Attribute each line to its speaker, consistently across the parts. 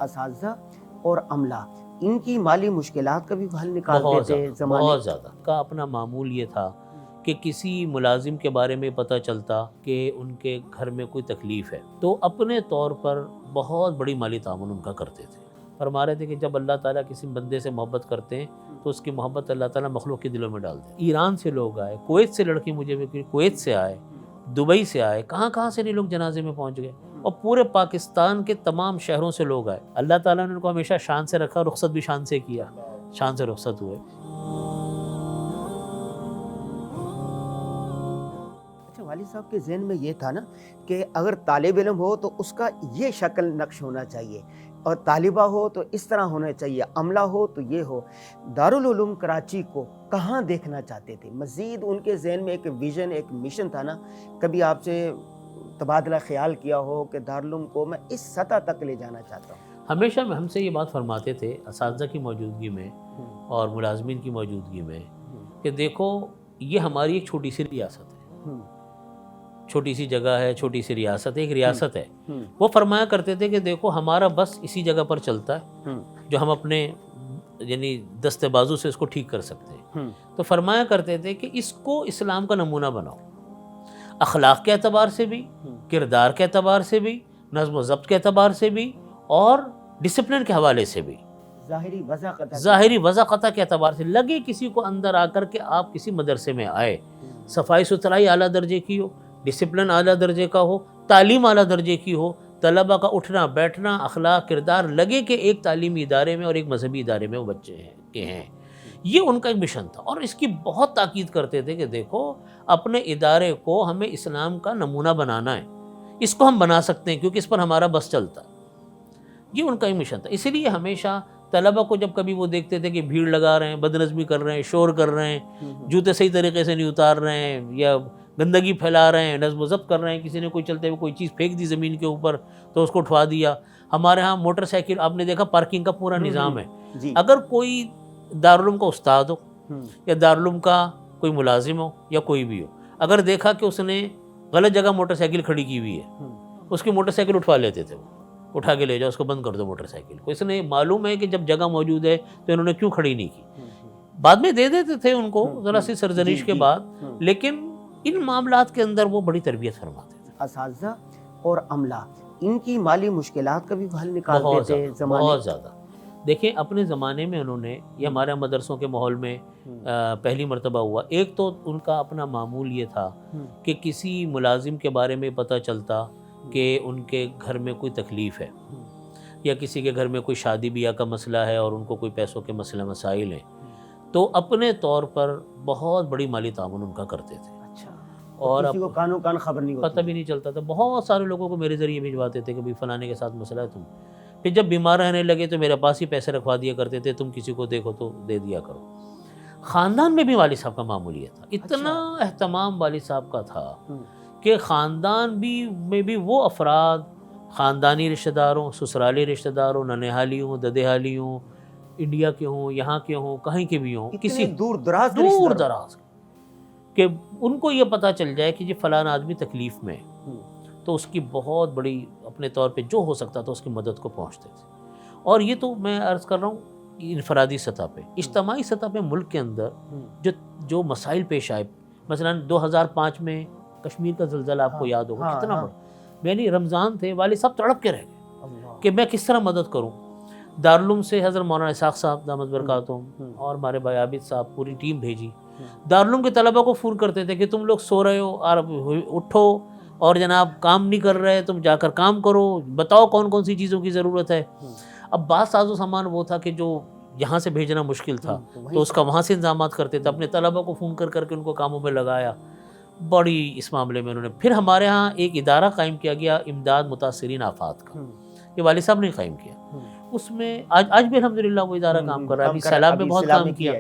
Speaker 1: اساتذہ اور عملہ ان کی مالی مشکلات کا بھی حل نکالتے تھے زمانے؟
Speaker 2: بہت زیادہ کا اپنا معمول یہ تھا کہ کسی ملازم کے بارے میں پتہ چلتا کہ ان کے گھر میں کوئی تکلیف ہے تو اپنے طور پر بہت بڑی مالی تعاون ان کا کرتے تھے۔ فرما رہے تھے کہ جب اللہ تعالیٰ کسی بندے سے محبت کرتے ہیں تو اس کی محبت اللہ تعالیٰ مخلوق کے دلوں میں ڈالتے ہیں۔ ایران سے لوگ آئے، کویت سے لڑکی مجھے کویت سے آئے، دبئی سے آئے، کہاں سے نہیں لوگ جنازے میں پہنچ گئے، اور پورے پاکستان کے تمام شہروں سے لوگ آئے۔ اللہ تعالیٰ نے ان کو ہمیشہ شان سے رکھا، رخصت بھی شان سے کیا، شان سے رخصت ہوئے۔
Speaker 1: اچھا والد صاحب کے ذہن میں یہ تھا نا کہ اگر طالب علم ہو تو اس کا یہ شکل نقش ہونا چاہیے، اور طالبہ ہو تو اس طرح ہونا چاہیے، عملہ ہو تو یہ ہو۔ دارالعلوم کراچی کو کہاں دیکھنا چاہتے تھے؟ مزید ان کے ذہن میں ایک ویژن، ایک مشن تھا نا، کبھی آپ سے تبادلہ خیال کیا ہو کہ دارالعلوم کو میں اس سطح تک لے جانا چاہتا ہوں؟
Speaker 2: ہمیشہ ہم سے یہ بات فرماتے تھے اساتذہ کی موجودگی میں اور ملازمین کی موجودگی میں کہ دیکھو یہ ہماری ایک چھوٹی سی ریاست ہے، چھوٹی سی جگہ ہے، چھوٹی سی ریاست ہے، ایک ریاست ہے۔ وہ فرمایا کرتے تھے کہ دیکھو ہمارا بس اسی جگہ پر چلتا ہے جو ہم اپنے یعنی دست بازو سے اس کو ٹھیک کر سکتے ہیں۔ تو فرمایا کرتے تھے کہ اس کو اسلام کا نمونہ بناؤ، اخلاق کے اعتبار سے بھی، کردار کے اعتبار سے بھی، نظم و ضبط کے اعتبار سے بھی، اور ڈسپلن کے حوالے سے بھی، ظاہری وضاقتہ کے اعتبار سے۔ لگے کسی کو اندر آ کر کے آپ کسی مدرسے میں آئے، صفائی ستھرائی اعلیٰ درجے کی ہو، ڈسپلن اعلیٰ درجے کا ہو، تعلیم اعلیٰ درجے کی ہو، طلبہ کا اٹھنا بیٹھنا، اخلاق کردار، لگے کہ ایک تعلیمی ادارے میں اور ایک مذہبی ادارے میں وہ بچے ہیں۔ یہ ان کا ایک مشن تھا، اور اس کی بہت تاکید کرتے تھے کہ دیکھو اپنے ادارے کو ہمیں اسلام کا نمونہ بنانا ہے، اس کو ہم بنا سکتے ہیں کیونکہ اس پر ہمارا بس چلتا ہے۔ یہ ان کا ایک مشن تھا۔ اسی لیے ہمیشہ طلبہ کو جب کبھی وہ دیکھتے تھے کہ بھیڑ لگا رہے ہیں، بدنظمی کر رہے ہیں، شور کر رہے ہیں، جوتے صحیح طریقے سے نہیں اتار رہے ہیں، یا گندگی پھیلا رہے ہیں، نظم و ضبط کر رہے ہیں، کسی نے کوئی چلتے ہوئے کوئی چیز پھینک دی زمین کے اوپر تو اس کو اٹھوا دیا۔ ہمارے ہاں موٹر سائیکل آپ نے دیکھا پارکنگ کا پورا نظام ہے۔ اگر کوئی دارالعلوم کا استاد ہو یا دارالعلوم کا کوئی ملازم ہو یا کوئی بھی ہو، اگر دیکھا کہ اس نے غلط جگہ موٹر سائیکل کھڑی کی ہوئی ہے، اس کی موٹر سائیکل اٹھوا لیتے تھے، وہ اٹھا کے لے جاؤ، اس کو بند کر دو موٹر سائیکل کو۔ اس نے معلوم ہے کہ جب جگہ موجود ہے تو انہوں نے کیوں کھڑی نہیں کی۔ بعد میں دے دیتے تھے ان کو ذرا سی سرزنش کے بعد، لیکن ان معاملات کے اندر وہ بڑی تربیت فرماتے تھے۔
Speaker 1: اساتذہ اور عملہ ان کی مالی مشکلات کا بھی حل نکالتے تھے زمانے؟
Speaker 2: بہت زیادہ۔ دیکھیں اپنے زمانے میں انہوں نے، یہ ہمارے مدرسوں کے ماحول میں پہلی مرتبہ ہوا، ایک تو ان کا اپنا معمول یہ تھا کہ کسی ملازم کے بارے میں پتہ چلتا کہ ان کے گھر میں کوئی تکلیف ہے، یا کسی کے گھر میں کوئی شادی بیاہ کا مسئلہ ہے اور ان کو کوئی پیسوں کے مسائل ہیں، تو اپنے طور پر بہت بڑی مالی تعاون ان کا کرتے تھے۔ اور
Speaker 1: کسی کو کانوں کان خبر نہیں ہوتی،
Speaker 2: پتہ بھی نہیں چلتا تھا۔ بہت سارے لوگوں کو میرے ذریعے بھجواتے تھے کہ بھائی فلانے کے ساتھ مسئلہ ہے تم، پھر جب بیمار رہنے لگے تو میرے پاس ہی پیسے رکھوا دیا کرتے تھے، تم کسی کو دیکھو تو دے دیا کرو۔ خاندان میں بھی والد صاحب کا معمول یہ تھا، اتنا اہتمام والد صاحب کا تھا کہ خاندان میں بھی وہ افراد، خاندانی رشتہ داروں، سسرالی رشتہ داروں، ننہالی ہوں، ددہالی ہوں، انڈیا کے ہوں، یہاں کے ہوں، کہیں کے بھی ہوں، کسی
Speaker 1: دور دراز
Speaker 2: کہ ان کو یہ پتہ چل جائے کہ یہ فلاں آدمی تکلیف میں ہے، تو اس کی بہت بڑی اپنے طور پہ جو ہو سکتا تھا اس کی مدد کو پہنچتے تھے۔ اور یہ تو میں عرض کر رہا ہوں انفرادی سطح پہ، اجتماعی سطح پہ ملک کے اندر جو مسائل پیش آئے، مثلا 2005 میں کشمیر کا زلزلہ آپ کو یاد ہوگا کتنا بڑا، یعنی رمضان تھے، والد صاحب تڑپ کے رہ گئے کہ میں کس طرح مدد کروں۔ دارالعلوم سے حضرت مولانا اسحاق صاحب دامت برکاتہم اور ہمارے بھائی عابد صاحب پوری ٹیم بھیجی۔ دارالعلوم کے طلبہ کو فون کرتے تھے کہ تم لوگ سو رہے ہو، اٹھو، اور جناب کام نہیں کر رہے، تم جا کر کام کرو، بتاؤ کون کون سی چیزوں کی ضرورت ہے۔ اب بعض ساز و سامان وہ تھا کہ جو یہاں سے بھیجنا مشکل تھا تو اس کا وہاں سے انتظامات کرتے تھے، اپنے طلبہ کو فون کر کے ان کو کاموں میں لگایا۔ بڑی اس معاملے میں انہوں نے، پھر ہمارے ہاں ایک ادارہ قائم کیا گیا امداد متاثرین آفات کا، یہ والد صاحب نے قائم کیا، اس میں آج بھی الحمدللہ وہ ادارہ کام کر رہا ہے، ابھی سیلاب میں بہت کام کیا،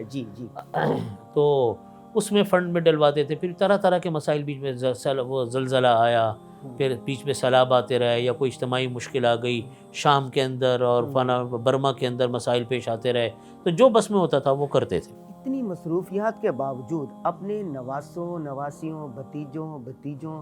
Speaker 2: تو اس میں فنڈ میں ڈلواتے تھے۔ پھر طرح طرح کے مسائل، بیچ میں وہ زلزلہ آیا، پھر بیچ میں سیلاب آتے رہے، یا کوئی اجتماعی مشکل آ گئی شام کے اندر اور برما کے اندر مسائل پیش آتے رہے، تو جو بس میں ہوتا تھا وہ کرتے تھے۔
Speaker 1: اتنی مصروفیات کے باوجود اپنے نواسوں، نواسیوں، بھتیجوں،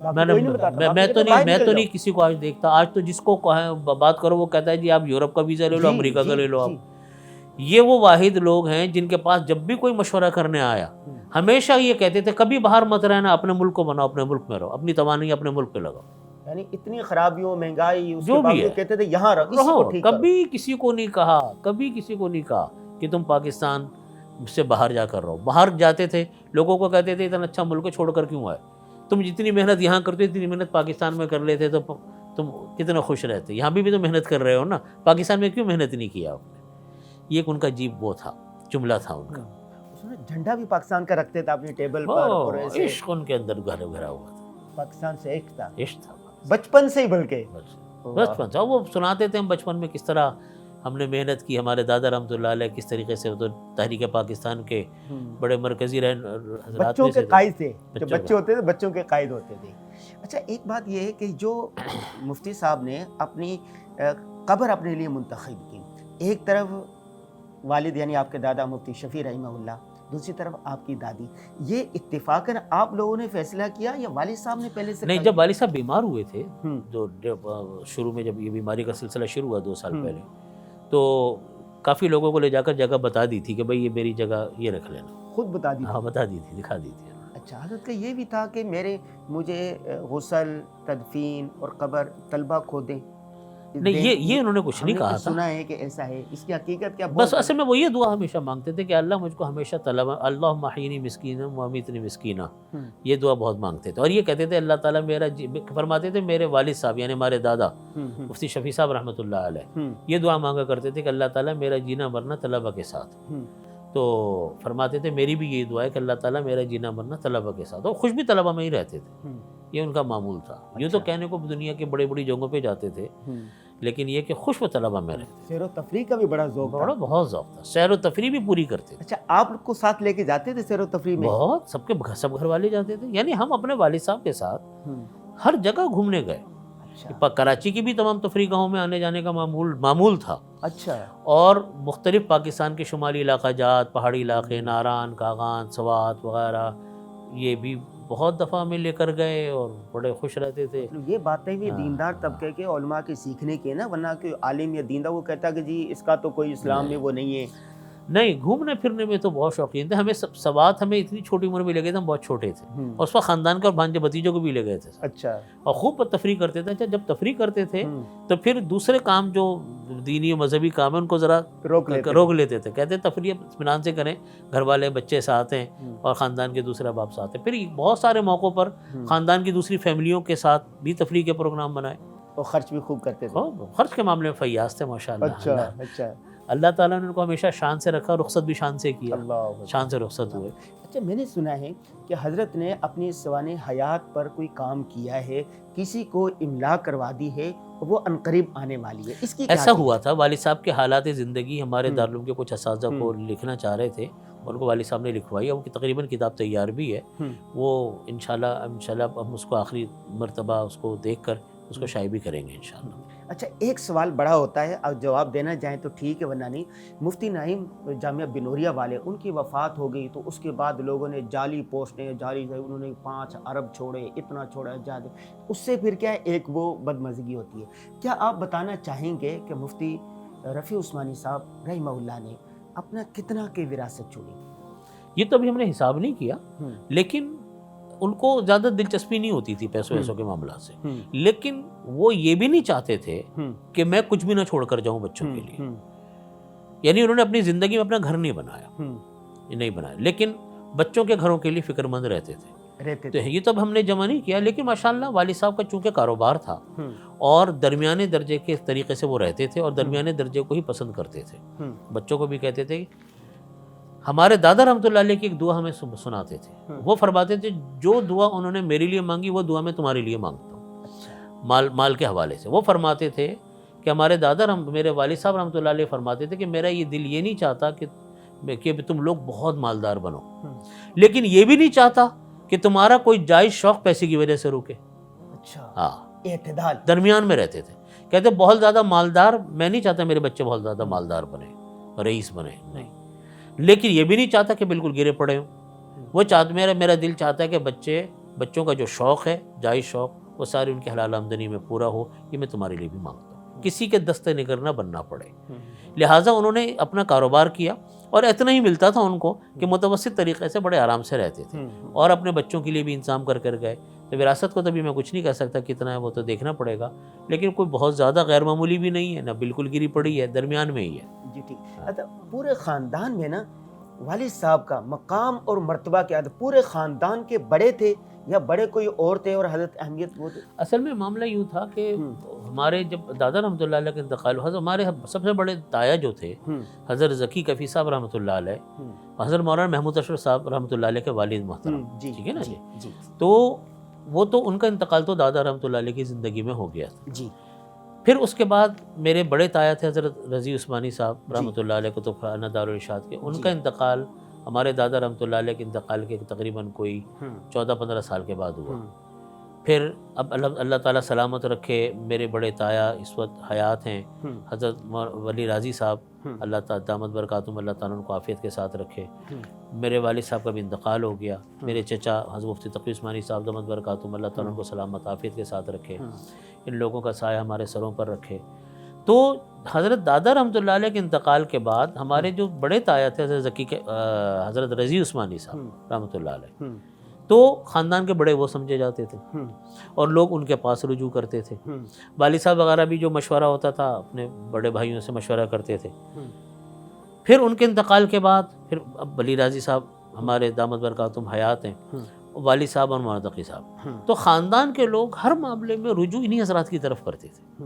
Speaker 2: میں تو نہیں کسی کو آج دیکھتا. آج تو جس کو بات کرو وہ کہتا ہے جی آپ یورپ کا ویزا لے لو, امریکہ کا لے لو. آپ یہ وہ واحد لوگ ہیں جن کے پاس جب بھی کوئی مشورہ کرنے آیا ہمیشہ یہ کہتے تھے کبھی باہر مت رہنا, اپنے ملک کو بناؤ, اپنے ملک میں رہو, اپنی توانائی اپنے ملک پہ لگاؤ.
Speaker 1: یعنی اتنی خرابیوں, مہنگائی,
Speaker 2: جو بھی ہے
Speaker 1: کہتے تھے یہاں رہو.
Speaker 2: کبھی کسی کو نہیں کہا کہ تم پاکستان سے باہر جا کر رہو. باہر جاتے تھے لوگوں کو کہتے تھے اتنا اچھا ملک چھوڑ کر کیوں آئے, تم جتنی محنت یہاں کرتے اتنی محنت پاکستان میں کر لیتے تو تم کتنا خوش رہتے. یہاں بھی تو محنت کر رہے ہو نا, پاکستان میں کیوں محنت نہیں کیا آپ نے. یہ ایک ان کا عجیب وہ تھا, جملہ تھا ان کا.
Speaker 1: اس میں جھنڈا بھی پاکستان کا رکھتے تھے اپنی ٹیبل پر, اور ایسے
Speaker 2: عشق ان کے اندر گھرا ہوا تھا.
Speaker 1: پاکستان سے ایک تھا,
Speaker 2: عشق تھا
Speaker 1: بچپن سے ہی. بلکہ
Speaker 2: بچپن سے وہ سناتے تھے ہم بچپن میں کس طرح ہم نے محنت کی. ہمارے دادا رحمۃ اللہ علیہ کس طریقے سے تو تحریک پاکستان کے بڑے مرکزی حضرات
Speaker 1: بچوں کے قائد تھے. جو بچے ہوتے تھے بچوں کے قائد ہوتے تھے. اچھا ایک بات یہ ہے کہ جو مفتی صاحب نے اپنی قبر اپنے لیے منتخب کی, ایک طرف والد یعنی آپ کے دادا مفتی شفیع رحمہ اللہ, دوسری طرف آپ کی دادی, یہ اتفاقاً آپ لوگوں نے فیصلہ کیا یا والد صاحب نے پہلے سے؟
Speaker 2: نہیں, جب والد صاحب بیمار ہوئے تھے جو شروع میں, جب یہ بیماری کا سلسلہ شروع ہوا 2 سال پہلے, تو کافی لوگوں کو لے جا کر جگہ بتا دی تھی کہ بھائی یہ میری جگہ یہ رکھ لینا.
Speaker 1: خود بتا دی؟
Speaker 2: ہاں بتا دی تھی, دکھا دی تھی.
Speaker 1: اچھا, حضرت کا یہ بھی تھا کہ مجھے غسل, تدفین اور قبر طلبہ کو دیں؟
Speaker 2: نہیں, یہ انہوں نے کچھ نہیں کہا تھا.
Speaker 1: سنا ہے کہ ایسا ہے, اس کی حقیقت کیا؟
Speaker 2: بس اصل میں وہ یہ دعا ہمیشہ مانگتے تھے کہ اللہ مجھ کو ہمیشہ طلبہ, اللہم احیینی مسکینا وامیتنی مسکینا, یہ دعا بہت مانگتے تھے. اور یہ کہتے تھے اللہ تعالیٰ میرا, فرماتے تھے میرے والد صاحب یعنی ہمارے دادا مفتی شفیع صاحب رحمۃ اللہ علیہ یہ دعا مانگا کرتے تھے کہ اللہ تعالیٰ میرا جینا مرنا طلبہ کے ساتھ. تو فرماتے تھے میری بھی یہی دعا ہے کہ اللہ تعالیٰ میرا جینا مرنا طلبہ کے ساتھ. اور خوش بھی طلبہ میں ہی رہتے تھے, یہ ان کا معمول تھا. یوں تو کہنے کو دنیا کے بڑی جگہوں پہ جاتے تھے, لیکن یہ کہ خوش و طلبہ میں رہتے.
Speaker 1: سیر و تفریح کا بھی بڑا ذوق تھا.
Speaker 2: بہت ذوق تھا, سیر و تفریح بھی پوری کرتے.
Speaker 1: اچھا, آپ کو ساتھ لے کے جاتے تھے سیر و تفریح میں؟
Speaker 2: بہت, سب گھر والے جاتے تھے. یعنی ہم اپنے والد صاحب کے ساتھ ہر جگہ گھومنے گئے. کراچی کی بھی تمام تفریح گاہوں میں آنے جانے کا معمول تھا.
Speaker 1: اچھا.
Speaker 2: اور مختلف پاکستان کے شمالی علاقہ جات, پہاڑی علاقے, ناران, کاغان, سوات وغیرہ, یہ بھی بہت دفعہ ہمیں لے کر گئے اور بڑے خوش رہتے تھے.
Speaker 1: یہ باتیں بھی دیندار طبقے کے علماء کے سیکھنے کی نا, ورنہ کہ عالم یا دیندار وہ کہتا کہ جی اس کا تو کوئی اسلام میں وہ نہیں ہے.
Speaker 2: نہیں, گھومنے پھرنے میں تو بہت شوقین تھے. ہمیں سوات ہمیں اتنی چھوٹی عمر میں لے گئے تھے, ہم بہت چھوٹے تھے, اور اس وقت خاندان کا اور بھانجے بھتیجوں کو بھی لے گئے تھے. اچھا. اور خوب تفریح کرتے تھے. اچھا, جب تفریح کرتے تھے تو پھر دوسرے کام جو دینی و مذہبی کام ہے ان کو ذرا روک لیتے تھے. کہتے تفریح اطمینان سے کریں, گھر والے بچے ساتھ ہیں اور خاندان کے دوسرے باپ ساتھ ہیں. پھر بہت سارے موقعوں پر خاندان کی دوسری فیملیوں کے ساتھ بھی تفریح کے پروگرام بنائے.
Speaker 1: اور خرچ بھی خوب کرتے تھے.
Speaker 2: خرچ کے معاملے میں فیاض تھے ماشاء اللہ.
Speaker 1: اچھا.
Speaker 2: اللہ تعالیٰ نے ان کو ہمیشہ شان سے رکھا, رخصت بھی شان سے کیا, شان سے رخصت ہوئے.
Speaker 1: اچھا, میں نے سنا ہے کہ حضرت نے اپنی سوانح حیات پر کوئی کام کیا ہے, کسی کو املا کروا دی ہے, وہ عنقریب آنے والی ہے, اس کی
Speaker 2: ایسا ہوا تھا. والد صاحب کے حالات زندگی ہمارے دارالعلوم کے کچھ اساتذہ کو لکھنا چاہ رہے تھے, ان کو والد صاحب نے لکھوائی. اب تقریباً کتاب تیار بھی ہے, وہ انشاءاللہ ہم اس کو آخری مرتبہ اس کو دیکھ کر اس کو شائع بھی کریں گے انشاءاللہ.
Speaker 1: اچھا, ایک سوال بڑا ہوتا ہے, اور جواب دینا چاہیں تو ٹھیک ہے ورنہ نہیں. مفتی نعیم جامعہ بنوریا والے, ان کی وفات ہو گئی تو اس کے بعد لوگوں نے جعلی پوسٹیں, انہوں نے 5 ارب چھوڑے, اتنا چھوڑا زیادہ. اس سے پھر کیا ہے, ایک وہ بدمزگی ہوتی ہے. کیا آپ بتانا چاہیں گے کہ مفتی رفیع عثمانی صاحب رحمہ اللہ نے اپنا کتنا کی وراثت چھوڑی؟
Speaker 2: یہ تو ابھی ہم نے حساب نہیں کیا, لیکن ان کو زیادہ دلچسپی نہیں ہوتی تھی پیسوں کے معاملات سے. لیکن وہ یہ بھی نہیں چاہتے تھے کہ میں کچھ بھی نہ چھوڑ کر جاؤں بچوں کے لیے. یعنی انہوں نے اپنی زندگی میں اپنا گھر نہیں بنایا, لیکن بچوں کے گھروں کے لیے فکر مند رہتے تھے. یہ تو اب ہم نے جمع نہیں کیا, لیکن ماشاءاللہ والد صاحب کا چونکہ کاروبار تھا اور درمیانے درجے کے طریقے سے وہ رہتے تھے, اور درمیانے درجے کو ہی پسند کرتے تھے. بچوں کو بھی کہتے تھے, ہمارے دادا رحمۃ اللہ علیہ کی ایک دعا ہمیں سناتے تھے. وہ فرماتے تھے جو دعا انہوں نے میرے لیے مانگی وہ دعا میں تمہارے لیے مانگتا ہوں, مال کے حوالے سے. وہ فرماتے تھے کہ ہمارے میرے والد صاحب رحمۃ اللہ علیہ فرماتے تھے کہ میرا یہ دل یہ نہیں چاہتا کہ تم لوگ بہت مالدار بنو, لیکن یہ بھی نہیں چاہتا کہ تمہارا کوئی جائز شوق پیسے کی وجہ سے رکے.
Speaker 1: اچھا.
Speaker 2: ہاں,
Speaker 1: اعتدال,
Speaker 2: درمیان میں رہتے تھے. کہتے بہت زیادہ مالدار میں نہیں چاہتا میرے بچے بہت زیادہ مالدار بنے, رئیس بنے, نہیں. لیکن یہ بھی نہیں چاہتا کہ بالکل گرے پڑے ہوں. وہ میرا دل چاہتا ہے کہ بچے بچوں کا جو شوق ہے جائز شوق وہ ساری ان کی حلال آمدنی میں پورا ہو، یہ میں تمہارے لیے بھی مانگتا ہوں، کسی کے دست نگر نہ بننا پڑے۔ لہٰذا انہوں نے اپنا کاروبار کیا اور اتنا ہی ملتا تھا ان کو کہ متوسط طریقے سے بڑے آرام سے رہتے تھے، اور اپنے بچوں کے لیے بھی انتظام کر گئے۔ تو وراثت کو تبھی میں کچھ نہیں کہہ سکتا کتنا ہے، وہ تو دیکھنا پڑے گا، لیکن کوئی بہت زیادہ غیر معمولی بھی نہیں ہے، نہ بالکل گری پڑی ہے، درمیان میں ہی ہے۔
Speaker 1: جی ٹھیک۔ اچھا، پورے خاندان میں نا والد صاحب کا مقام اور مرتبہ کیا تھا؟ پورے خاندان کے بڑے تھے یا بڑے کوئی اور تھے اور حضرت اہمیت وہ تھے؟
Speaker 2: اصل میں معاملہ یوں تھا کہ ہمارے جب دادا رحمۃ اللہ علیہ کا انتقال ہوا، ہمارے سب سے بڑے تایا جو تھے حضرت ذکی کفی صاحب رحمۃ اللہ علیہ، حضرت مولانا محمود اشرف صاحب رحمۃ اللہ علیہ کے والد محترم، ٹھیک ہے نا جی، تو وہ تو ان کا انتقال تو دادا رحمۃ اللہ علیہ کی زندگی میں ہو گیا تھا
Speaker 1: جی۔
Speaker 2: پھر اس کے بعد میرے بڑے تایا تھے حضرت رضی عثمانی صاحب رحمۃ اللہ علیہ کتب خانہ دارالارشاد کے، ان کا انتقال ہمارے دادا رحمۃ اللہ علیہ کے انتقال کے تقریباً کوئی 14-15 سال کے بعد ہوا۔ پھر اب اللہ تعالیٰ سلامت رکھے، میرے بڑے تایا اس وقت حیات ہیں، حضرت ولی راضی صاحب، اللہ تعالیٰ دامت برکاتہم، اللہ تعالیٰ ان کو عافیت کے ساتھ رکھے۔ میرے والد صاحب کا بھی انتقال ہو گیا، میرے چچا حضرت مفتی تقی عثمانی صاحب دامت برکاتہم، اللہ تعالیٰ ان کو سلامت عافیت کے ساتھ رکھے، ان لوگوں کا سایہ ہمارے سروں پر رکھے۔ تو حضرت دادا رحمۃ اللہ علیہ کے انتقال کے بعد ہمارے جو بڑے تایا تھے حضرت ذکی کے حضرت رضی عثمانی صاحب رحمۃ اللہ علیہ، تو خاندان کے بڑے وہ سمجھے جاتے تھے اور لوگ ان کے پاس رجوع کرتے تھے۔ والد صاحب وغیرہ بھی جو مشورہ ہوتا تھا اپنے بڑے بھائیوں سے مشورہ کرتے تھے۔ پھر ان کے انتقال کے بعد پھر اب ولی راضی صاحب ہمارے دامت برکاتہم حیات ہیں، والد صاحب اور مولانا تقی صاحب، تو خاندان کے لوگ ہر معاملے میں رجوع انہی حضرات کی طرف کرتے تھے،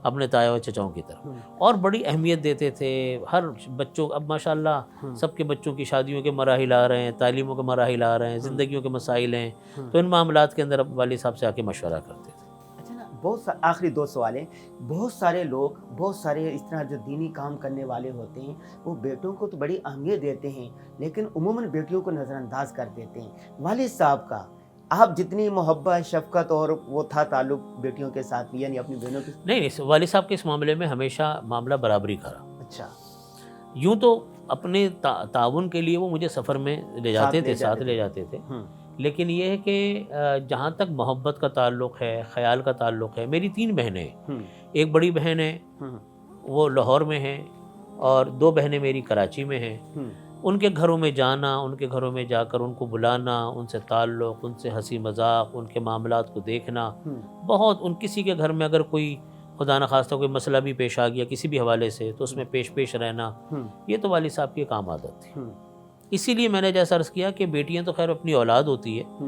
Speaker 2: اپنے تایا و چچاؤں کی طرف، اور بڑی اہمیت دیتے تھے ہر بچوں۔ اب ماشاءاللہ سب کے بچوں کی شادیوں کے مراحل آ رہے ہیں، تعلیموں کے مراحل آ رہے ہیں، زندگیوں کے مسائل ہیں، تو ان معاملات کے اندر اب والد صاحب سے آ کے مشورہ کرتے تھے۔
Speaker 1: اچھا نا، بہت آخری 2 سوال ہیں۔ بہت سارے لوگ، بہت سارے اس طرح جو دینی کام کرنے والے ہوتے ہیں، وہ بیٹوں کو تو بڑی اہمیت دیتے ہیں لیکن عموماً بیٹیوں کو نظر انداز کر دیتے ہیں۔ والد صاحب کا آپ جتنی محبت، شفقت اور وہ تھا تعلق بیٹیوں کے ساتھ بھی، یعنی اپنی بہنوں کے؟
Speaker 2: نہیں، والد صاحب کے اس معاملے میں ہمیشہ معاملہ برابری کا رہا۔
Speaker 1: اچھا۔
Speaker 2: یوں تو اپنے تعاون کے لیے وہ مجھے سفر میں لے جاتے تھے، ساتھ لے جاتے تھے، لیکن یہ ہے کہ جہاں تک محبت کا تعلق ہے، خیال کا تعلق ہے، میری 3 بہنیں ہیں، ایک بڑی بہن ہے وہ لاہور میں ہیں، اور 2 بہنیں میری کراچی میں ہیں۔ ان کے گھروں میں جانا، ان کے گھروں میں جا کر ان کو بلانا، ان سے تعلق، ان سے ہنسی مذاق، ان کے معاملات کو دیکھنا، بہت کسی کے گھر میں اگر کوئی خدا نخواستہ کوئی مسئلہ بھی پیش آ گیا کسی بھی حوالے سے تو اس میں پیش رہنا، یہ تو والد صاحب کی ایک عام عادت تھی۔ اسی لیے میں نے جیسا عرض کیا کہ بیٹیاں تو خیر اپنی اولاد ہوتی ہے،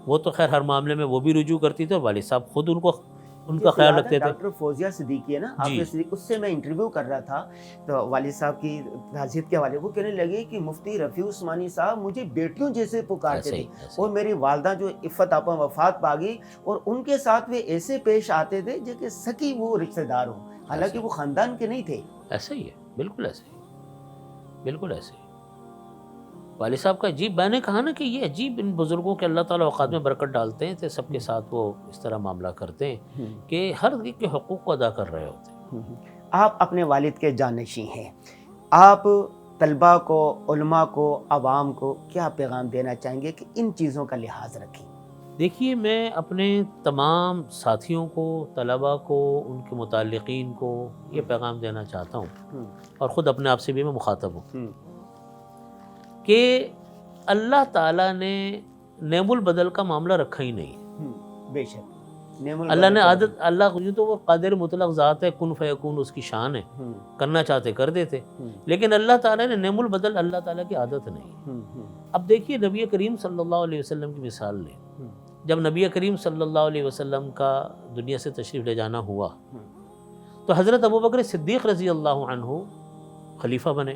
Speaker 2: وہ تو خیر ہر معاملے میں وہ بھی رجوع کرتی تھی، اور والد صاحب خود ان کا خیال رکھتے تھے۔
Speaker 1: ڈاکٹر فوزیہ صدیقی ہے نا، حافظ صدیقی، اس سے میں انٹرویو کر رہا تھا تو والد صاحب کی تعزیت کے حوالے وہ کہنے لگے کہ مفتی رفیع عثمانی صاحب مجھے بیٹیوں جیسے پکارتے تھے، اور میری والدہ جو عفت آپا وفات پا گئی، اور ان کے ساتھ وہ ایسے پیش آتے تھے جیسے سکی وہ رشتہ دار ہوں، حالانکہ وہ خاندان کے نہیں تھے۔
Speaker 2: ایسا ہی ہے، بالکل ایسے ہی، بالکل ایسے ہی والد صاحب کا عجیب، میں نے کہا نا کہ یہ عجیب ان بزرگوں کے اللہ تعالیٰ اوقات میں برکت ڈالتے ہیں، تو سب کے ساتھ وہ اس طرح معاملہ کرتے ہیں کہ ہر ایک کے حقوق کو ادا کر رہے ہوتے ہیں۔
Speaker 1: آپ اپنے والد کے جانشین ہیں، آپ طلباء کو، علماء کو، عوام کو کیا پیغام دینا چاہیں گے کہ ان چیزوں کا لحاظ رکھیں؟
Speaker 2: دیکھیے، میں اپنے تمام ساتھیوں کو، طلباء کو، ان کے متعلقین کو یہ پیغام دینا چاہتا ہوں، اور خود اپنے آپ سے بھی میں مخاطب ہوں، کہ اللہ تعالیٰ نے نعم البدل کا معاملہ رکھا ہی نہیں۔
Speaker 1: بے شک
Speaker 2: اللہ نے عادت، اللہ تو وہ قادر مطلق ذات ہے، کن فیکون اس کی شان ہے، کرنا چاہتے کر دیتے، لیکن اللہ تعالیٰ نے نعم البدل اللہ تعالیٰ کی عادت نہیں۔ اب دیکھیے نبی کریم صلی اللہ علیہ وسلم کی مثال لیں، جب نبی کریم صلی اللہ علیہ وسلم کا دنیا سے تشریف لے جانا ہوا تو حضرت ابوبکر صدیق رضی اللہ عنہ خلیفہ بنے۔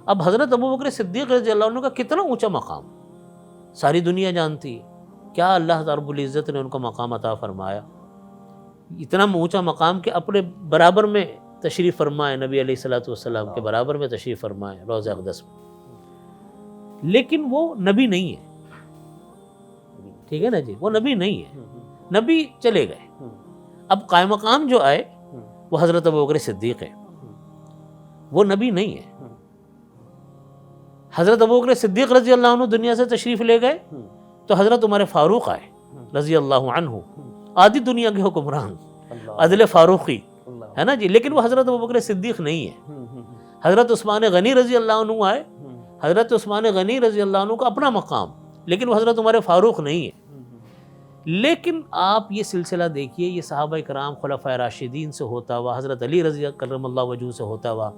Speaker 2: اب حضرت ابوبکر صدیق رضی اللہ عنہ کا کتنا اونچا مقام ساری دنیا جانتی ہے، کیا اللہ رب العزت نے ان کو مقام عطا فرمایا، اتنا اونچا مقام کہ اپنے برابر میں تشریف فرمائے، نبی علیہ الصلوۃ والسلام کے برابر میں تشریف فرمائے روضہ اقدس میں، لیکن وہ نبی نہیں ہے، ٹھیک ہے نا جی، وہ نبی نہیں ہے، نبی چلے گئے۔ اب قائم مقام جو آئے وہ حضرت ابوبکر صدیق ہے، وہ نبی نہیں ہے۔ حضرت ابوبکر صدیق رضی اللہ عنہ دنیا سے تشریف لے گئے تو حضرت عمر فاروق آئے رضی اللہ عنہ، آدھی دنیا کے حکمران، عدل فاروقی ہے نا جی، لیکن وہ حضرت ابوبکر صدیق نہیں ہے۔ حضرت عثمان غنی رضی اللہ عنہ آئے، حضرت عثمان غنی رضی اللہ عنہ کا اپنا مقام، لیکن وہ حضرت عمر فاروق نہیں ہے۔ لیکن آپ یہ سلسلہ دیکھیے، یہ صحابہ کرام خلفائے راشدین سے ہوتا ہوا، حضرت علی رضی کرم اللہ وجہہ سے ہوتا ہوا،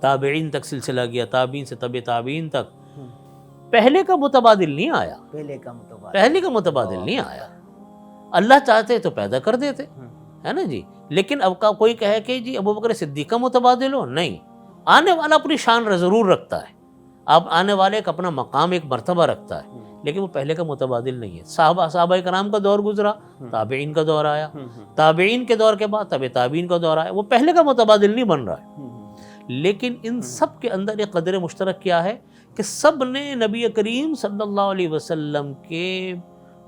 Speaker 2: تابعین تک سلسلہ گیا، تابعین سے طب تابعین تک، پہلے کا متبادل نہیں آیا، پہلے کا متبادل نہیں آیا۔ اللہ چاہتے تو پیدا کر دیتے، ہے نا جی، لیکن اب کا کوئی کہے کہ جی ابوبکر صدیق کا متبادل ہو، نہیں، آنے والا اپنی شان ضرور رکھتا ہے، اب آنے والے ایک اپنا مقام، ایک مرتبہ رکھتا ہے، لیکن وہ پہلے کا متبادل نہیں ہے۔ صحابہ کرام کا دور گزرا، تابعین کا دور آیا، تابعین کے دور کے بعد طب تابعین کا دور آیا، وہ پہلے کا متبادل نہیں بن رہا ہے۔ لیکن ان سب کے اندر ایک قدر مشترک کیا ہے کہ سب نے نبی کریم صلی اللہ علیہ وسلم کے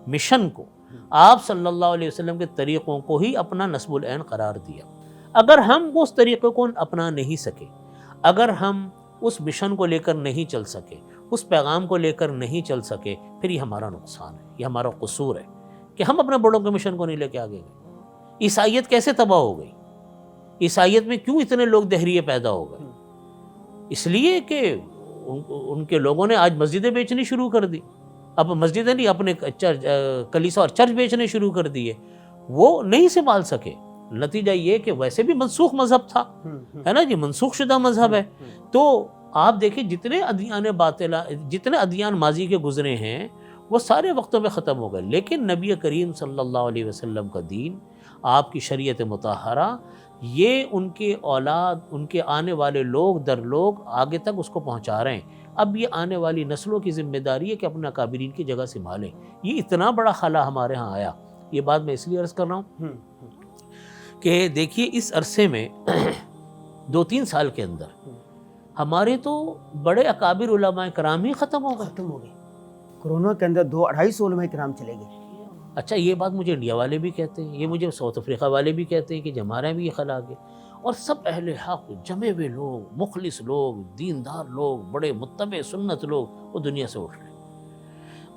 Speaker 2: مشن کو، آپ صلی اللہ علیہ وسلم کے طریقوں کو ہی اپنا نصب العین قرار دیا۔ اگر ہم اس طریقے کو اپنا نہیں سکے، اگر ہم اس مشن کو لے کر نہیں چل سکے، اس پیغام کو لے کر نہیں چل سکے، پھر یہ ہمارا نقصان ہے، یہ ہمارا قصور ہے کہ ہم اپنے بڑوں کے مشن کو نہیں لے کے آگے گئے۔ عیسائیت کیسے تباہ ہو گئی؟ عیسائیت میں کیوں اتنے لوگ دہریے پیدا ہو گئے؟ اس لیے کہ ان کے لوگوں نے آج مسجدیں بیچنی شروع کر دی، اب مسجدیں نہیں، اپنے کلیسا اور چرچ بیچنے شروع کر دیے، وہ نہیں سنبھال سکے۔ نتیجہ یہ کہ ویسے بھی منسوخ مذہب تھا، ہے نا جی، منسوخ شدہ مذہب ہے۔ تو آپ دیکھیں جتنے ادیان باطلہ، جتنے ادیان ماضی کے گزرے ہیں وہ سارے وقتوں میں ختم ہو گئے، لیکن نبی کریم صلی اللہ علیہ وسلم کا دین، آپ کی شریعت مطہرہ، یہ ان کے اولاد، ان کے آنے والے لوگ در لوگ آگے تک اس کو پہنچا رہے ہیں۔ اب یہ آنے والی نسلوں کی ذمہ داری ہے کہ اپنے اکابرین کی جگہ سنبھالیں۔ یہ اتنا بڑا خلا ہمارے ہاں آیا، یہ بات میں اس لیے عرض کر رہا ہوں کہ دیکھیے اس عرصے میں 2-3 سال کے اندر ہمارے تو بڑے اکابر علماء کرام ہی ختم ہو گئے۔
Speaker 1: کورونا کے اندر 2-250 علماء کرام چلے گئے۔
Speaker 2: اچھا، یہ بات مجھے انڈیا والے بھی کہتے ہیں، یہ مجھے ساؤتھ افریقہ والے بھی کہتے ہیں کہ ہمارے بھی یہ خلا گئے، اور سب اہل حق، جمے ہوئے لوگ، مخلص لوگ، دیندار لوگ، بڑے متبع سنت لوگ وہ دنیا سے اٹھ رہے ہیں۔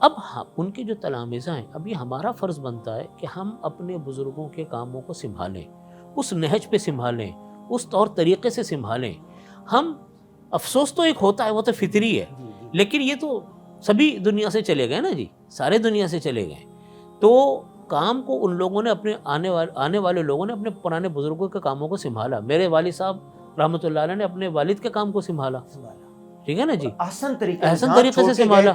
Speaker 2: اب ان کے جو تلامذہ ہیں، اب یہ ہمارا فرض بنتا ہے کہ ہم اپنے بزرگوں کے کاموں کو سنبھالیں، اس نہج پہ سنبھالیں، اس طور طریقے سے سنبھالیں۔ ہم افسوس تو ایک ہوتا ہے، وہ تو فطری ہے، لیکن یہ تو سبھی دنیا سے چلے گئے نا جی، سارے دنیا سے چلے گئے۔ تو کام کو ان لوگوں نے اپنے آنے والے لوگوں نے اپنے پرانے بزرگوں کے کاموں کو سنبھالا۔ میرے والد صاحب رحمۃ اللہ علیہ نے اپنے والد کے کام کو سنبھالا، ٹھیک ہے نا جی،
Speaker 1: احسن طریقے
Speaker 2: سے سنبھالا،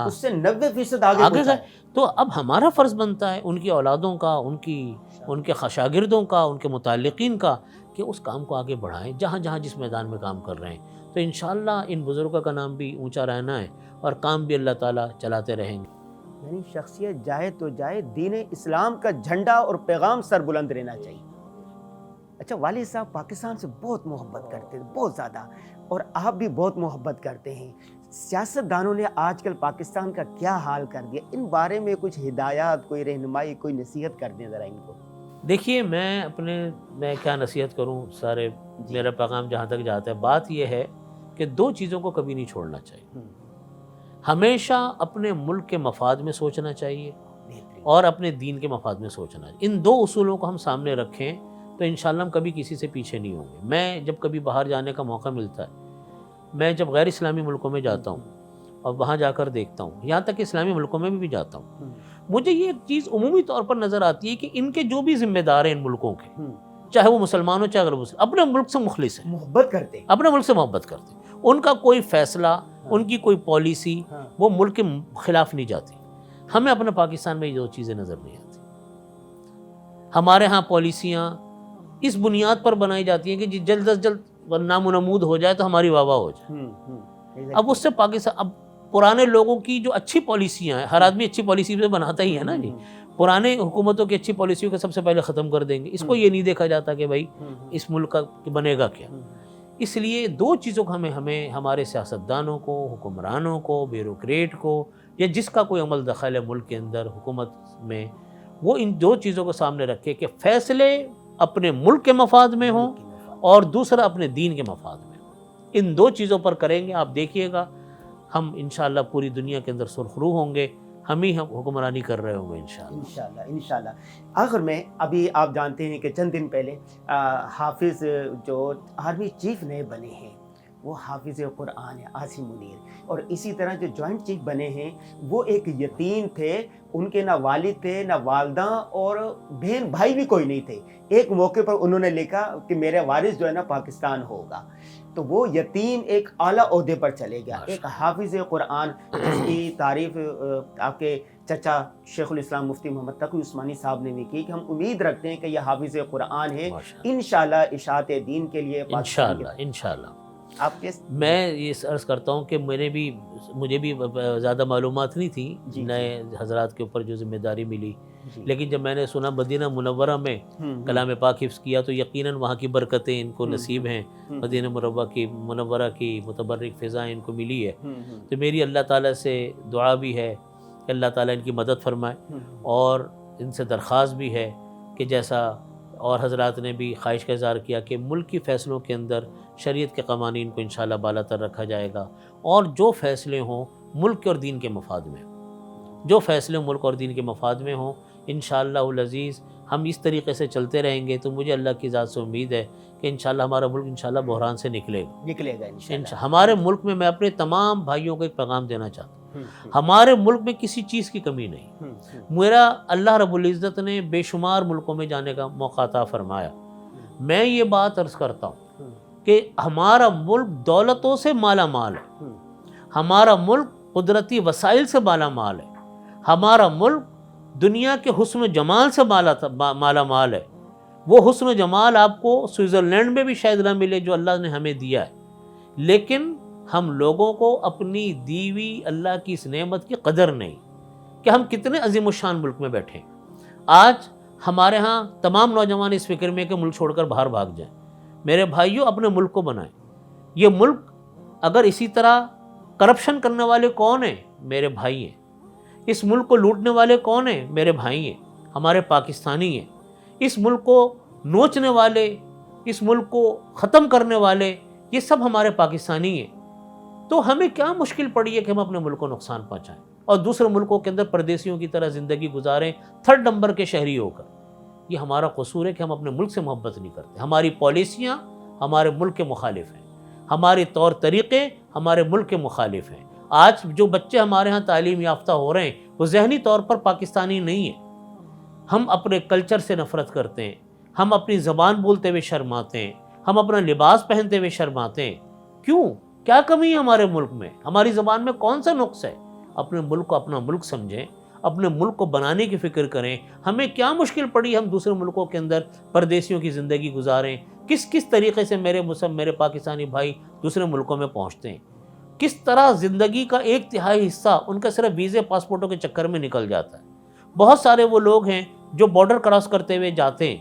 Speaker 1: اس سے 90% آگے
Speaker 2: گئے۔ تو اب ہمارا فرض بنتا ہے ان کی اولادوں کا، ان کے شاگردوں کا، ان کے متعلقین کا، کہ اس کام کو آگے بڑھائیں جہاں جہاں جس میدان میں کام کر رہے ہیں۔ تو انشاءاللہ ان بزرگوں کا نام بھی اونچا رہنا ہے اور کام بھی اللہ تعالیٰ چلاتے رہیں گے۔
Speaker 1: یعنی شخصیت جائے تو جائے، دین اسلام کا جھنڈا اور پیغام سر بلند رہنا چاہیے۔ اچھا، والد صاحب پاکستان سے بہت محبت کرتے ہیں، بہت زیادہ، اور آپ بھی بہت محبت کرتے ہیں۔ سیاست دانوں نے آج کل پاکستان کا کیا حال کر دیا، ان بارے میں کچھ ہدایات، کوئی رہنمائی، کوئی نصیحت کر دیں ذرا ان کو۔
Speaker 2: دیکھیے میں کیا نصیحت کروں، سارے میرا پیغام جہاں تک جاتا ہے، بات یہ ہے کہ 2 چیزوں کو کبھی نہیں چھوڑنا چاہیے۔ ہمیشہ اپنے ملک کے مفاد میں سوچنا چاہیے اور اپنے دین کے مفاد میں سوچنا چاہیے۔ ان 2 اصولوں کو ہم سامنے رکھیں تو انشاءاللہ ہم کبھی کسی سے پیچھے نہیں ہوں گے۔ میں جب کبھی باہر جانے کا موقع ملتا ہے، میں جب غیر اسلامی ملکوں میں جاتا ہوں اور وہاں جا کر دیکھتا ہوں، یہاں تک کہ اسلامی ملکوں میں بھی جاتا ہوں، مجھے یہ چیز عمومی طور پر نظر آتی ہے کہ ان کے جو بھی ذمہ دار ہیں ان ملکوں کے، چاہے وہ مسلمان ہو چاہے غیر مسلم، اپنے ملک سے مخلص ہیں،
Speaker 1: محبت کرتے ہیں،
Speaker 2: اپنے ملک سے محبت کرتے ہیں۔ ان کا کوئی فیصلہ، ان کی کوئی پالیسی وہ ملک کے خلاف نہیں جاتی۔ ہمیں اپنے پاکستان میں یہ 2 چیزیں نظر نہیں آتی۔ ہمارے ہاں پالیسیاں اس بنیاد پر بنائی جاتی ہیں کہ جلد از جلد نام و نمود ہو جائے تو ہماری واہ واہ ہو جائے۔ اب اس سے پاکستان، اب پرانے لوگوں کی جو اچھی پالیسیاں ہیں، ہر آدمی اچھی پالیسی سے بناتا ہی ہے نا جی، پرانے حکومتوں کی اچھی پالیسیوں کو سب سے پہلے ختم کر دیں گے۔ اس کو یہ نہیں دیکھا جاتا کہ بھائی اس ملک کا بنے گا کیا۔ اس لیے 2 چیزوں کو ہمیں ہمارے سیاستدانوں کو، حکمرانوں کو، بیوروکریٹ کو، یا جس کا کوئی عمل دخل ہے ملک کے اندر حکومت میں، وہ ان 2 چیزوں کو سامنے رکھے کہ فیصلے اپنے ملک کے مفاد میں ہوں اور دوسرا اپنے دین کے مفاد میں ہوں۔ ان 2 چیزوں پر کریں گے، آپ دیکھیے گا ہم انشاءاللہ پوری دنیا کے اندر سرخرو ہوں گے، ہم ہی حکمرانی کر رہے ہوں گے انشاءاللہ۔
Speaker 1: انشاءاللہ۔ آخر میں ابھی آپ جانتے ہیں کہ چند دن پہلے حافظ جو آرمی چیف نئے بنے ہیں وہ حافظ قرآن ہے عاصم منیر، اور اسی طرح جو جوائنٹ چیف بنے ہیں وہ ایک یتیم تھے، ان کے نہ والد تھے نہ والدہ اور بہن بھائی بھی کوئی نہیں تھے۔ ایک موقع پر انہوں نے لکھا کہ میرا وارث جو ہے نا پاکستان ہوگا، تو وہ یتیم ایک اعلیٰ عہدے پر چلے گیا، ایک حافظ قرآن جس کی تعریف آپ کے چچا شیخ الاسلام مفتی محمد تقی عثمانی صاحب نے بھی کی کہ ہم امید رکھتے ہیں کہ یہ حافظ قرآن ہے، انشاءاللہ اشاعت دین کے لیے
Speaker 2: انشاءاللہ۔
Speaker 1: آپ کے
Speaker 2: میں یہ عرض کرتا ہوں کہ مجھے بھی زیادہ معلومات نہیں تھی نئے حضرات کے اوپر جو ذمہ داری ملی، لیکن جب میں نے سنا مدینہ منورہ میں کلام پاک حفظ کیا تو یقیناً وہاں کی برکتیں ان کو نصیب ہیں، مدینہ منورہ کی متبرک فضائیں ان کو ملی ہے، تو میری اللہ تعالیٰ سے دعا بھی ہے کہ اللہ تعالیٰ ان کی مدد فرمائے، اور ان سے درخواست بھی ہے کہ جیسا اور حضرات نے بھی خواہش کا اظہار کیا کہ ملک کی فیصلوں کے اندر شریعت کے قوانین کو انشاءاللہ بالا تر رکھا جائے گا، اور جو فیصلے ہوں ملک اور دین کے مفاد میں، جو فیصلے ملک اور دین کے مفاد میں ہوں انشاءاللہ العزیز ہم اس طریقے سے چلتے رہیں گے تو مجھے اللہ کی ذات سے امید ہے کہ انشاءاللہ ہمارا ملک انشاءاللہ بحران سے نکلے گا انشاءاللہ۔ ہمارے ملک میں اپنے تمام بھائیوں کو ایک پیغام دینا چاہتا ہوں، ہمارے ملک میں کسی چیز کی کمی نہیں، میرا اللہ رب العزت نے بے شمار ملکوں میں جانے کا موقع عطا فرمایا، میں یہ بات عرض کرتا ہوں کہ ہمارا ملک دولتوں سے مالا مال ہے، ہمارا ملک قدرتی وسائل سے مالا مال ہے، ہمارا ملک دنیا کے حسن و جمال سے مالا مال ہے، وہ حسن و جمال آپ کو سوئٹزرلینڈ میں بھی شاید نہ ملے جو اللہ نے ہمیں دیا ہے، لیکن ہم لوگوں کو اپنی دیوی اللہ کی اس نعمت کی قدر نہیں کہ ہم کتنے عظیم الشان ملک میں بیٹھے ہیں۔ آج ہمارے ہاں تمام نوجوان اس فکر میں کہ ملک چھوڑ کر باہر بھاگ جائیں، میرے بھائیوں اپنے ملک کو بنائیں۔ یہ ملک اگر اسی طرح کرپشن کرنے والے کون ہیں؟ میرے بھائی ہیں۔ اس ملک کو لوٹنے والے کون ہیں؟ میرے بھائی ہیں، ہمارے پاکستانی ہیں۔ اس ملک کو نوچنے والے، اس ملک کو ختم کرنے والے، یہ سب ہمارے پاکستانی ہیں۔ تو ہمیں کیا مشکل پڑی ہے کہ ہم اپنے ملک کو نقصان پہنچائیں اور دوسرے ملکوں کے اندر پردیسیوں کی طرح زندگی گزاریں 3rd نمبر کے شہری ہو کر؟ یہ ہمارا قصور ہے کہ ہم اپنے ملک سے محبت نہیں کرتے، ہماری پالیسیاں ہمارے ملک کے مخالف ہیں، ہمارے طور طریقے ہمارے ملک کے مخالف ہیں۔ آج جو بچے ہمارے ہاں تعلیم یافتہ ہو رہے ہیں وہ ذہنی طور پر پاکستانی نہیں ہیں، ہم اپنے کلچر سے نفرت کرتے ہیں، ہم اپنی زبان بولتے ہوئے شرماتے ہیں، ہم اپنا لباس پہنتے ہوئے شرماتے ہیں۔ کیوں؟ کیا کمی ہے ہمارے ملک میں؟ ہماری زبان میں کون سا نقص ہے؟ اپنے ملک کو اپنا ملک سمجھیں، اپنے ملک کو بنانے کی فکر کریں۔ ہمیں کیا مشکل پڑی ہم دوسرے ملکوں کے اندر پردیسیوں کی زندگی گزاریں؟ کس طریقے سے میرے پاکستانی بھائی دوسرے ملکوں میں پہنچتے ہیں، کس طرح زندگی کا 1/3 حصہ ان کا صرف ویزے پاسپورٹوں کے چکر میں نکل جاتا ہے۔ بہت سارے وہ لوگ ہیں جو بارڈر کراس کرتے ہوئے جاتے ہیں،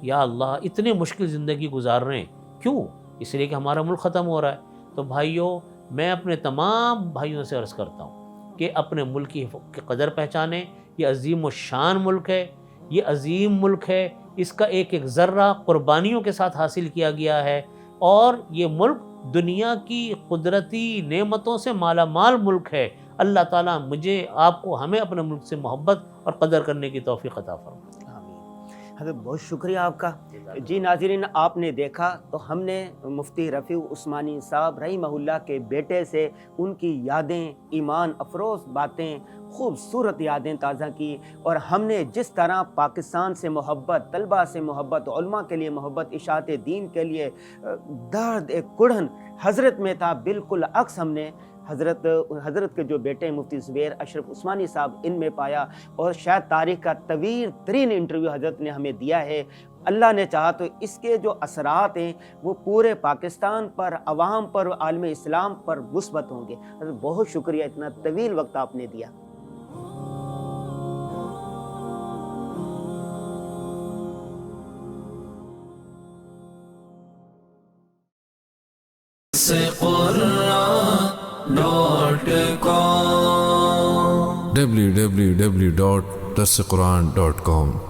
Speaker 2: یا اللہ اتنی مشکل زندگی گزار رہے ہیں، کیوں؟ اس لیے کہ ہمارا ملک ختم ہو رہا ہے۔ تو بھائیوں، میں اپنے تمام بھائیوں سے عرض کرتا ہوں کہ اپنے ملک کی قدر پہچانیں۔ یہ عظیم الشان ملک ہے، یہ عظیم ملک ہے، اس کا ایک ایک ذرہ قربانیوں کے ساتھ حاصل کیا گیا ہے، اور یہ ملک دنیا کی قدرتی نعمتوں سے مالا مال ملک ہے۔ اللہ تعالیٰ مجھے، آپ کو، ہمیں اپنے ملک سے محبت اور قدر کرنے کی توفیق عطا فرمائے۔
Speaker 1: حضرت بہت شکریہ آپ کا۔ جی ناظرین، آپ نے دیکھا تو ہم نے مفتی رفیع عثمانی صاحب رحمہ اللہ کے بیٹے سے ان کی یادیں، ایمان افروز باتیں، خوبصورت یادیں تازہ کی، اور ہم نے جس طرح پاکستان سے محبت، طلبہ سے محبت، علماء کے لیے محبت، اشاعت دین کے لیے درد ایک کڑھن حضرت میں تھا، بالکل عکس ہم نے حضرت کے جو بیٹے مفتی زبیر اشرف عثمانی صاحب ان میں پایا، اور شاید تاریخ کا طویل ترین انٹرویو حضرت نے ہمیں دیا ہے۔ اللہ نے چاہا تو اس کے جو اثرات ہیں وہ پورے پاکستان پر، عوام پر، عالم اسلام پر مثبت ہوں گے۔ حضرت بہت شکریہ، اتنا طویل وقت آپ نے دیا۔
Speaker 3: www.dasquran.com